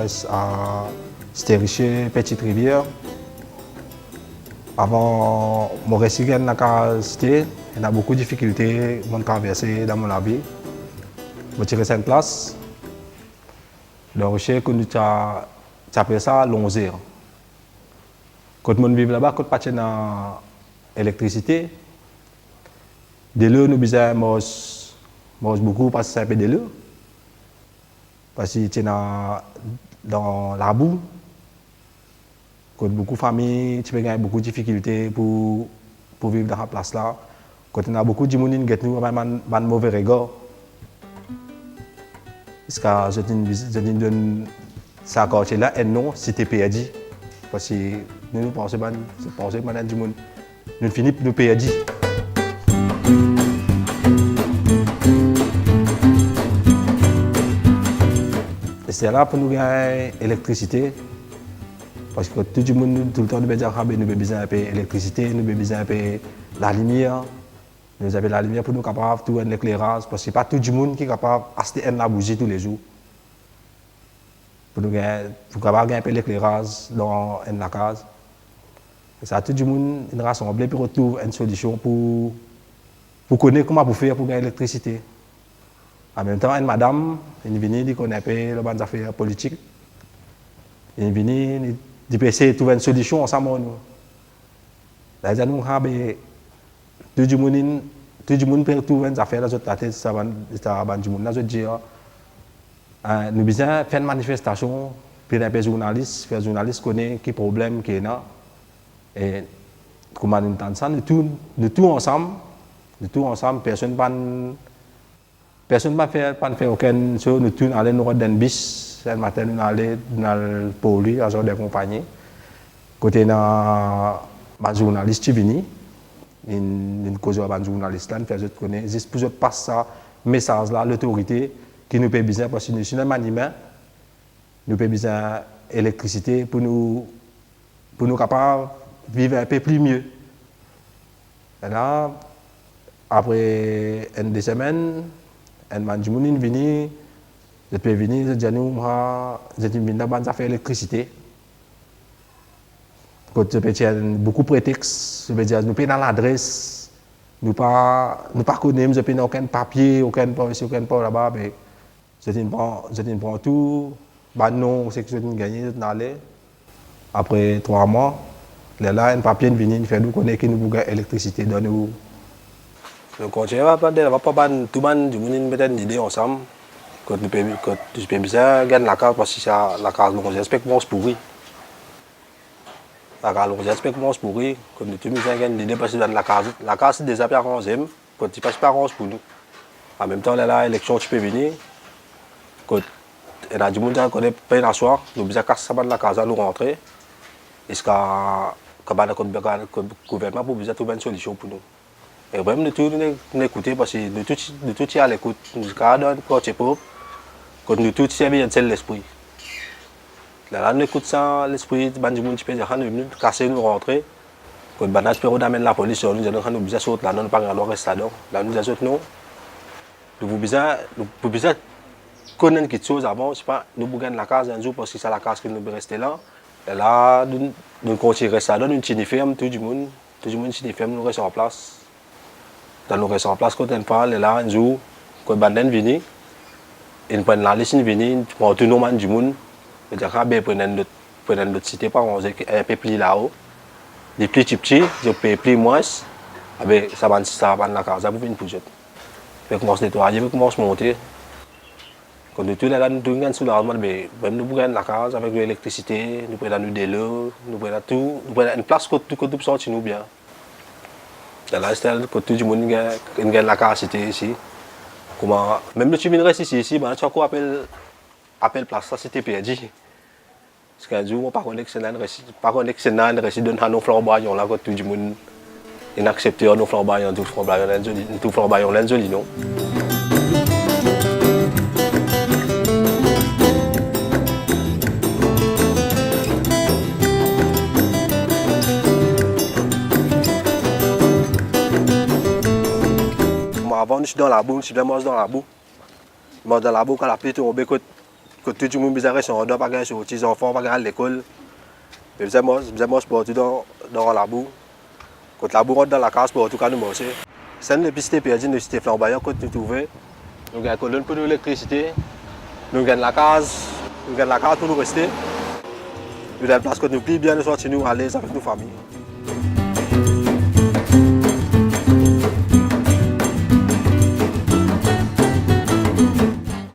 nord-est à Stériché, Petite Rivière. Avant, mon récit dans la cité, il y a beaucoup de difficultés à traverser dans mon vie. Je tiré 5 places. Donc, je sais que nous avons ça l'onzière. Quand on vit là-bas, quand on a l'électricité, dès là, nous avons beaucoup parce que c'est un peu de l'eau. Parce que tu dans la boue, quand beaucoup de familles, tu peux gagner beaucoup de difficultés pour vivre dans la place là. Quand on a beaucoup de gens qui ont un mauvais regard. Parce que je donne ça quartier là et non, c'était perdu. Parce que nous pensons que nous finissons nous perdu. C'est là pour nous gagner l'électricité. Parce que tout le monde, tout le temps, nous avons besoin de l'électricité, nous avons besoin de la lumière. Nous avons la lumière pour nous capables de tout l'éclairage. Parce que ce n'est pas tout le monde qui est capable d'acheter la bougie tous les jours. Pour gagner un peu l'éclairage dans la case. Ça, tout le monde est rassemblé pour trouver une solution pour connaître comment faire pour gagner l'électricité. En même temps, une madame, elle est venue, elle connaît un peu les affaires politiques. Elle est venue, elle essayer de trouver une solution ensemble. Là, nous avons tout le monde peut trouver une affaire dans la tête, ça va dire. Nous avons besoin de faire une manifestation, puis les journalistes connaissent quel problème qu'il y a. Et comment nous entendons ça, nous tous ensemble, personne ne va faire aucune chose, nous tous allons nous dans un bus, le matin nous allons dans le poli, à genre de compagnie. Côté dans les journalistes qui viennent, une cause de les journalistes là, nous faisons connaître, juste pour passer ça message là, l'autorité qui nous fait besoin parce que nous sommes un animal, nous avons besoin d'électricité pour nous capables de vivre un peu plus mieux. Et là, après une semaine, un man est venu, je peux venir, je dis nous, je suis venu dans faire l'électricité. Quand je peux dire beaucoup de prétextes, je peux dire nous payons dans l'adresse, nous pas connaissons, je peux aucun papier, aucun pas là-bas, mais je prends tout, non, c'est que je gagné, je n'allais. Après 3 mois, là, un papier est venu, nous connaître que nous avons l'électricité dans nous. Le conseil va pas tout le monde mettre une idée ensemble. Quand tu peux bien gagner la case parce que la case, j'espère que c'est pourri. La case, j'espère que c'est pourri. Quand tu peux bien gagner l'idée parce que la case c'est déjà bien 11e. Quand tu passes pas 11 pour nous. En même temps, là, l'élection, tu peux venir. Quand il y a du monde qui connaît pas la soirée, nous avons casser ça dans la case, nous rentrer. Est-ce que le gouvernement peut trouver une solution pour nous? Et vraiment, nous écoutons parce que nous tous à l'écoute. Nous sommes quartier pauvre, quand nous tous sommes bien de l'esprit. Là, nous écoutons ça, l'esprit, du monde qui peut dire, nous venons casser, nous rentrer. Quand nous peut amener la police, nous disons, nous besoin sauter là, nous ne pas rester là. Là, nous disons, non. Nous pouvons besoin connaître quelque chose avant, nous pouvons gagner la case un jour parce que c'est la case que nous devons rester là. Et là, nous continuons à rester là, nous sommes fermes, tout le monde est ferme, nous restons en place. Nous restons en place quand on parle, et là, un jour, quand Banden vient, ils prennent la liste, ils viennent, ils prennent tout le monde du monde, ils disent qu'ils prennent notre cité, un peu plus là-haut. Les plus petits, ils peuvent plus moins, ça va la case, ça va venir pour jeter. Ils commencent à nettoyer, ils commencent à monter. Quand nous sommes là, nous sommes soulagement, même nous prenons la case avec l'électricité, nous prenons de l'eau, nous prenons tout, nous prenons une place que tout sorti nous bien. Là, c'est quand tout le monde gagne la case ici. Même le chimie reste ici, tu as encore appel place, ça c'était perdu. Parce qu'un jour, par contre, c'est un récit de nos flamboyants là, quand tout le monde accepte nos flamboyants, tout flamboyants, l'enzolino. Avant, je suis dans la boue, je suis vraiment dans la boue. Dans la boue, quand la pluie tombe, Quand tout le monde bizarre, on doit pas gagner sur les enfants, pas gagner à l'école. Mais moi sport dans la boue. Quand la boue rentre dans la case, pour tout cas nous marcher. C'est une piste perdue, nous sommes flamboyants quand nous trouvons. Nous gagnons colonne pour l'électricité. Nous gagnons la case. Nous gagnons la case pour nous rester. Nous avons une place que nous plions bien, nous sortir nous à l'aise avec nos familles.